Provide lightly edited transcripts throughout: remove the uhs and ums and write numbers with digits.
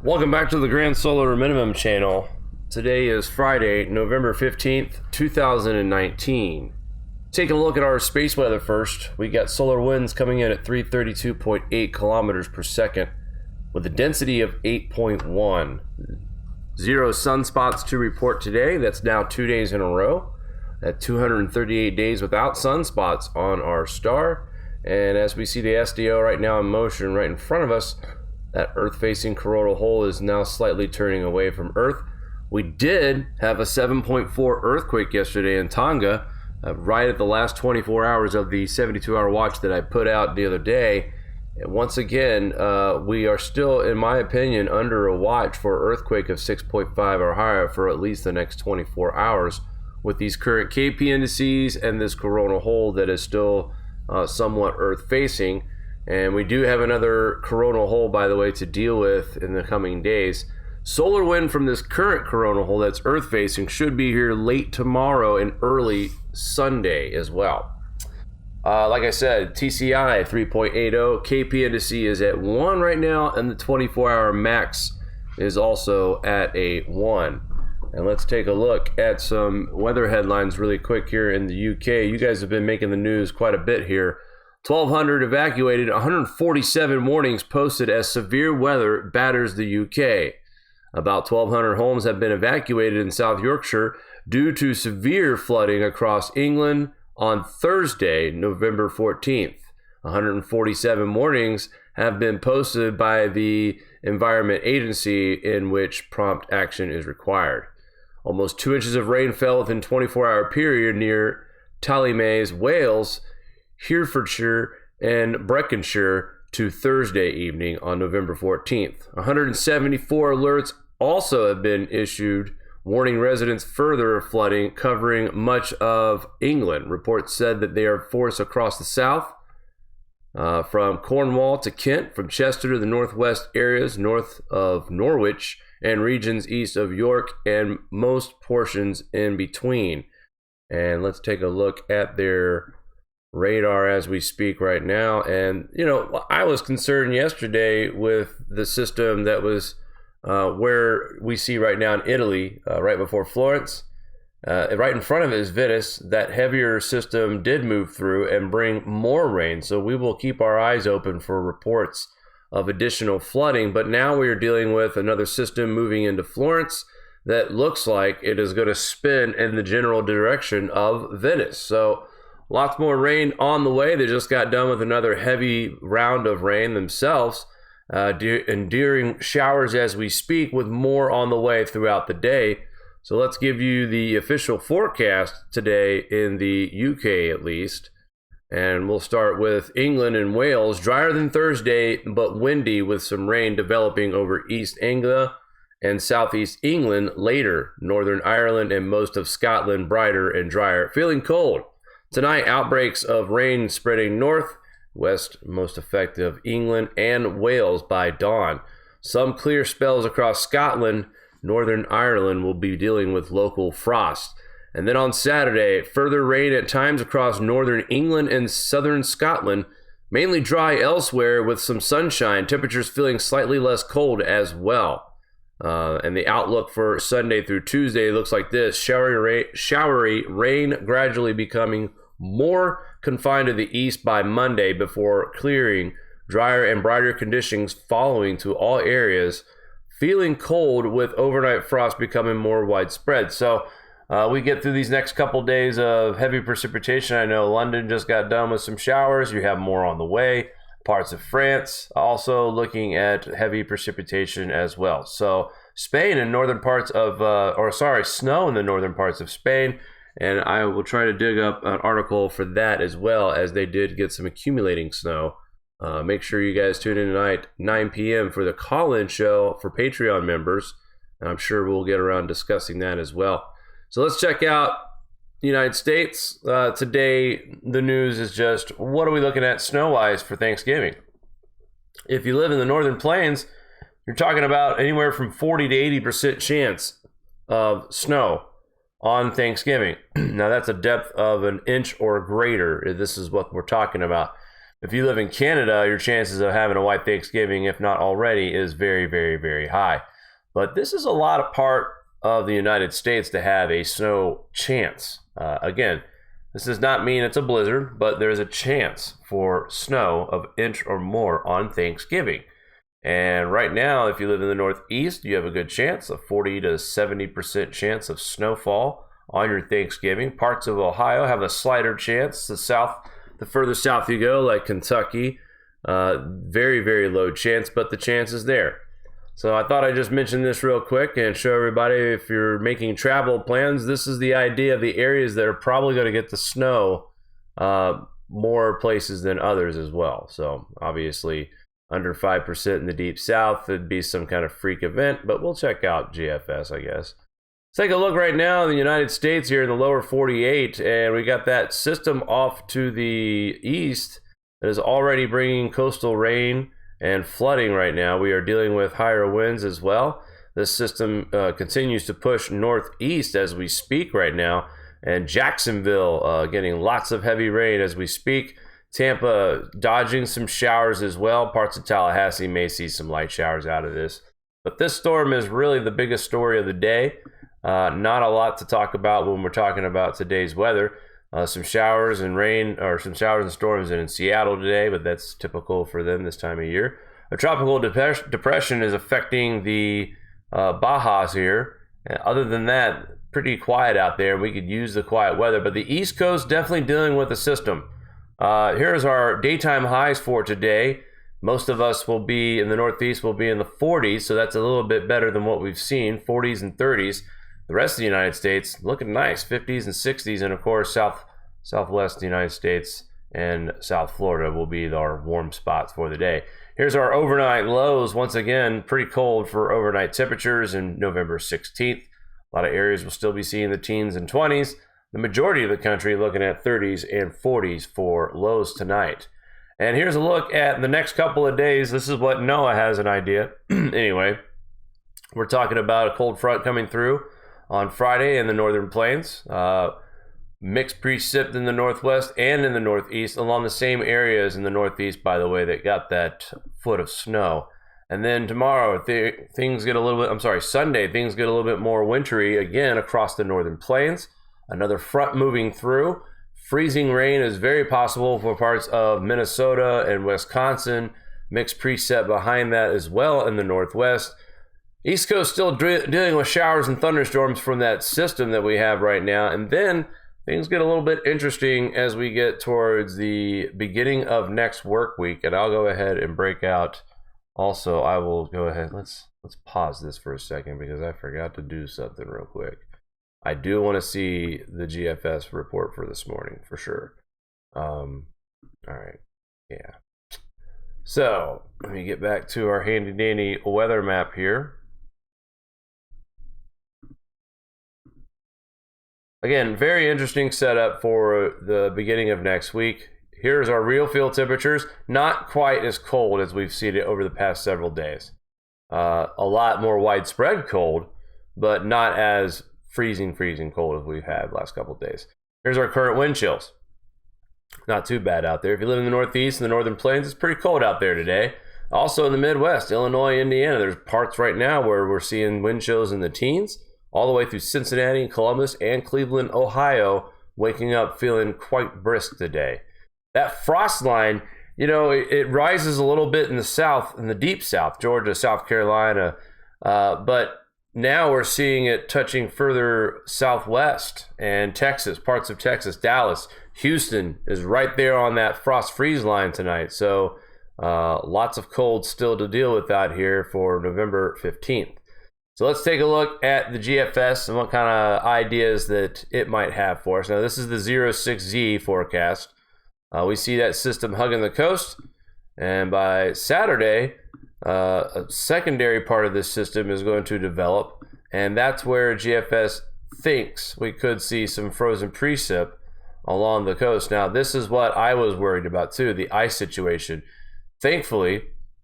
Welcome back to the Grand Solar Minimum channel. Today is Friday, November 15th, 2019. Taking a look at our space weather first. We got solar winds coming in at 332.8 kilometers per second with a density of 8.1. 0 sunspots to report today. That's now 2 days in a row. At 238 days without sunspots on our star. And as we see the SDO right now in motion right in front of us, that Earth-facing coronal hole is now slightly turning away from Earth. We did have a 7.4 earthquake yesterday in Tonga, right at the last 24 hours of the 72-hour watch that I put out the other day. And once again, we are still, in my opinion, under a watch for an earthquake of 6.5 or higher for at least the next 24 hours with these current KP indices and this coronal hole that is still somewhat Earth-facing. And we do have another coronal hole, by the way, to deal with in the coming days. Solar wind from this current coronal hole that's Earth-facing should be here late tomorrow and early Sunday as well. Like I said, TCI 3.80, KP indice is at 1 right now, and the 24-hour max is also at a 1. And let's take a look at some weather headlines really quick here in the UK. You guys have been making the news quite a bit here. 1,200 evacuated, 147 warnings posted as severe weather batters the UK. About 1,200 homes have been evacuated in South Yorkshire due to severe flooding across England on Thursday, November 14th. 147 warnings have been posted by the Environment Agency in which prompt action is required. Almost 2 inches of rain fell within a 24-hour period near Tallymays, Wales, Herefordshire, and Breconshire to Thursday evening on November 14th. 174 alerts also have been issued, warning residents further of flooding covering much of England. Reports said that they are forced across the south, from Cornwall to Kent, from Chester to the northwest areas north of Norwich, and regions east of York, and most portions in between. And let's take a look at their radar as we speak right now. And you know, I was concerned yesterday with the system that was where we see right now in Italy, right before Florence. Right in front of it is Venice. That heavier system did move through and bring more rain, so we will keep our eyes open for reports of additional flooding. But now we are dealing with another system moving into Florence that looks like it is going to spin in the general direction of Venice. So lots more rain on the way. They just got done with another heavy round of rain themselves, enduring showers as we speak, with more on the way throughout the day. So let's give you the official forecast today in the UK at least. And we'll start with England and Wales. Drier than Thursday, but windy with some rain developing over East Anglia and Southeast England later. Northern Ireland and most of Scotland brighter and drier. Feeling cold. Tonight, outbreaks of rain spreading north, west, most effective England and Wales by dawn. Some clear spells across Scotland. Northern Ireland will be dealing with local frost. And then on Saturday, further rain at times across northern England and southern Scotland. Mainly dry elsewhere with some sunshine. Temperatures feeling slightly less cold as well. And the outlook for Sunday through Tuesday looks like this. Showery rain gradually becoming more confined to the east by Monday before clearing. Drier and brighter conditions following to all areas. Feeling cold with overnight frost becoming more widespread. So we get through these next couple days of heavy precipitation. I know London just got done with some showers. You have more on the way. Parts of France also looking at heavy precipitation as well. So Spain and northern parts of, snow in the northern parts of Spain. And I will try to dig up an article for that as well, as they did get some accumulating snow. Make sure you guys tune in tonight, 9 p.m. for the call-in show for Patreon members. And I'm sure we'll get around discussing that as well. So let's check out the United States. Today, the news is just, what are we looking at snow-wise for Thanksgiving? If you live in the Northern Plains, you're talking about anywhere from 40 to 80% chance of snow on Thanksgiving. Now, that's a depth of an inch or greater. This is what we're talking about. If you live in Canada, your chances of having a white Thanksgiving, if not already, is very, very, very high. But this is a lot of part of the United States to have a snow chance. Again, this does not mean it's a blizzard, but there's a chance for snow of inch or more on Thanksgiving. And right now, if you live in the Northeast, you have a good chance, a 40 to 70% chance of snowfall on your Thanksgiving. Parts of Ohio have a slighter chance. The further south you go, like Kentucky, very, very low chance, but the chance is there. So I thought I'd just mention this real quick and show everybody, if you're making travel plans, this is the idea of the areas that are probably going to get the snow, more places than others as well. So obviously under 5% in the deep south, it'd be some kind of freak event, but we'll check out GFS, I guess. Let's take a look right now in the United States here in the lower 48, and we got that system off to the east that is already bringing coastal rain and flooding right now. We are dealing with higher winds as well. This system continues to push northeast as we speak right now, and Jacksonville getting lots of heavy rain as we speak. Tampa dodging some showers as well. Parts of Tallahassee may see some light showers out of this. But this storm is really the biggest story of the day. Not a lot to talk about when we're talking about today's weather. Some showers and rain, or some showers and storms in Seattle today, but that's typical for them this time of year. A tropical depression is affecting the Bajas here. Other than that, pretty quiet out there. We could use the quiet weather, but the East Coast definitely dealing with the system. Here's our daytime highs for today. Most of us will be in the Northeast, will be in the 40s, so that's a little bit better than what we've seen, 40s and 30s. The rest of the United States looking nice, 50s and 60s, and of course southwest of the United States and South Florida will be our warm spots for the day. Here's our overnight lows. Once again, pretty cold for overnight temperatures in November 16th. A lot of areas will still be seeing the teens and 20s. The majority of the country looking at 30s and 40s for lows tonight. And here's a look at the next couple of days. This is what NOAA has an idea. Anyway, we're talking about a cold front coming through on Friday in the northern plains. Mixed precip in the northwest and in the northeast, along the same areas in the northeast, by the way, that got that foot of snow. And then tomorrow, things get a little bit, Sunday, things get a little bit more wintry again across the northern plains. Another front moving through. Freezing rain is very possible for parts of Minnesota and Wisconsin. Mixed precip behind that as well in the northwest. East Coast still dealing with showers and thunderstorms from that system that we have right now. And then things get a little bit interesting as we get towards the beginning of next work week. And I'll go ahead and break out. Also, I will go ahead. Let's pause this for a second because I forgot to do something real quick. I do want to see the GFS report for this morning for sure. All right. Yeah. So let me get back to our handy dandy weather map here. Again, very interesting setup for the beginning of next week. Here's our real field temperatures. Not quite as cold as we've seen it over the past several days. A lot more widespread cold, but not as freezing cold as we've had the last couple of days. Here's our current wind chills. Not too bad out there. If you live in the Northeast and the Northern Plains, it's pretty cold out there today. Also in the Midwest, Illinois, Indiana, there's parts right now where we're seeing wind chills in the teens, all the way through Cincinnati and Columbus and Cleveland, Ohio, waking up feeling quite brisk today. That frost line, it rises a little bit in the south, in the deep south, Georgia, South Carolina, but now we're seeing it touching further southwest and Texas, parts of Texas, Dallas, Houston is right there on that frost freeze line tonight. So lots of cold still to deal with out here for November 15th. So let's take a look at the GFS and what kind of ideas that it might have for us. Now this is the 06Z forecast. We see that system hugging the coast, and by Saturday, a secondary part of this system is going to develop, and that's where GFS thinks we could see some frozen precip along the coast. Now, this is what I was worried about too, the ice situation. Thankfully,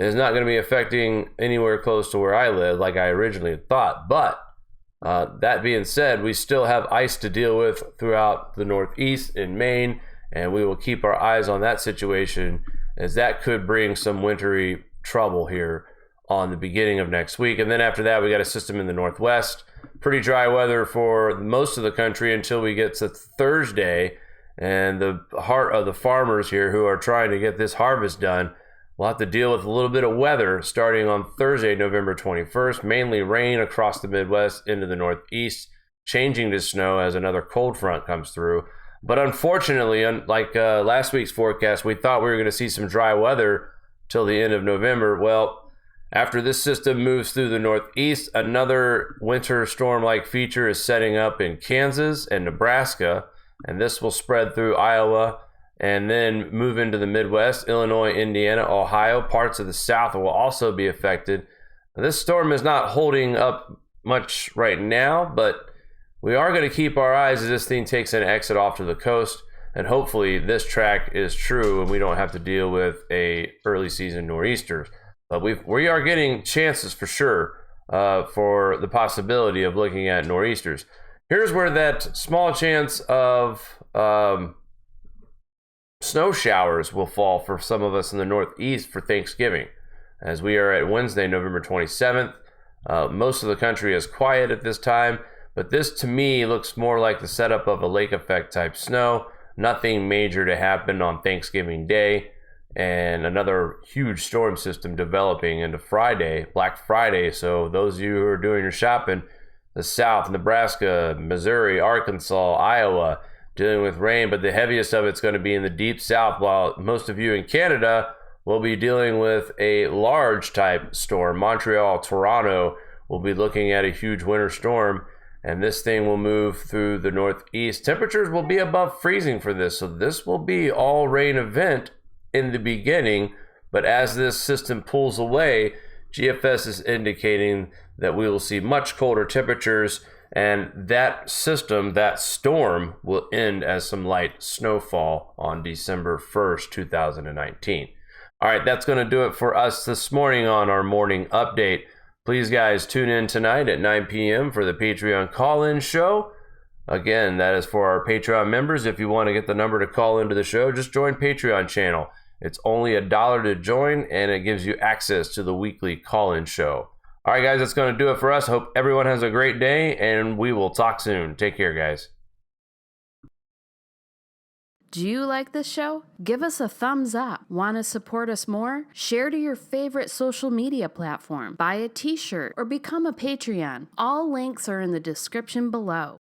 it is not going to be affecting anywhere close to where I live like I originally thought, but that being said, we still have ice to deal with throughout the Northeast in Maine, and we will keep our eyes on that situation as that could bring some wintry trouble here on the beginning of next week. And then after that, we got a system in the northwest. Pretty dry weather for most of the country until we get to Thursday. And the heart of the farmers here who are trying to get this harvest done will have to deal with a little bit of weather starting on Thursday, November 21st. Mainly rain across the Midwest into the Northeast, changing to snow as another cold front comes through. But unfortunately, like last week's forecast, we thought we were going to see some dry weather till the end of November. Well, after this system moves through the Northeast, another winter storm-like feature is setting up in Kansas and Nebraska, and this will spread through Iowa and then move into the Midwest. Illinois, Indiana, Ohio, parts of the South will also be affected. Now, this storm is not holding up much right now, but we are going to keep our eyes as this thing takes an exit off to the coast, and hopefully this track is true and we don't have to deal with a early season nor'easters. But we are getting chances for sure for the possibility of looking at nor'easters. Here's where that small chance of snow showers will fall for some of us in the Northeast for Thanksgiving, as we are at Wednesday, November 27th. Most of the country is quiet at this time, but this to me looks more like the setup of a lake effect type snow. Nothing major to happen on Thanksgiving Day, and another huge storm system developing into Friday, Black Friday. So those of you who are doing your shopping, the South, Nebraska, Missouri, Arkansas, Iowa, dealing with rain, but the heaviest of it's going to be in the deep South, while most of you in Canada will be dealing with a large type storm. Montreal, Toronto will be looking at a huge winter storm, and this thing will move through the Northeast. Temperatures will be above freezing for this, so this will be all rain event in the beginning, but as this system pulls away, GFS is indicating that we will see much colder temperatures, and that system, that storm, will end as some light snowfall on December 1st, 2019. All right, that's going to do it for us this morning on our morning update. Please, guys, tune in tonight at 9 p.m. for the Patreon call-in show. Again, that is for our Patreon members. If you want to get the number to call into the show, just join Patreon channel. It's only $1 to join, and it gives you access to the weekly call-in show. All right, guys, that's going to do it for us. Hope everyone has a great day, and we will talk soon. Take care, guys. Do you like this show? Give us a thumbs up. Want to support us more? Share to your favorite social media platform. Buy a t-shirt or become a Patreon. All links are in the description below.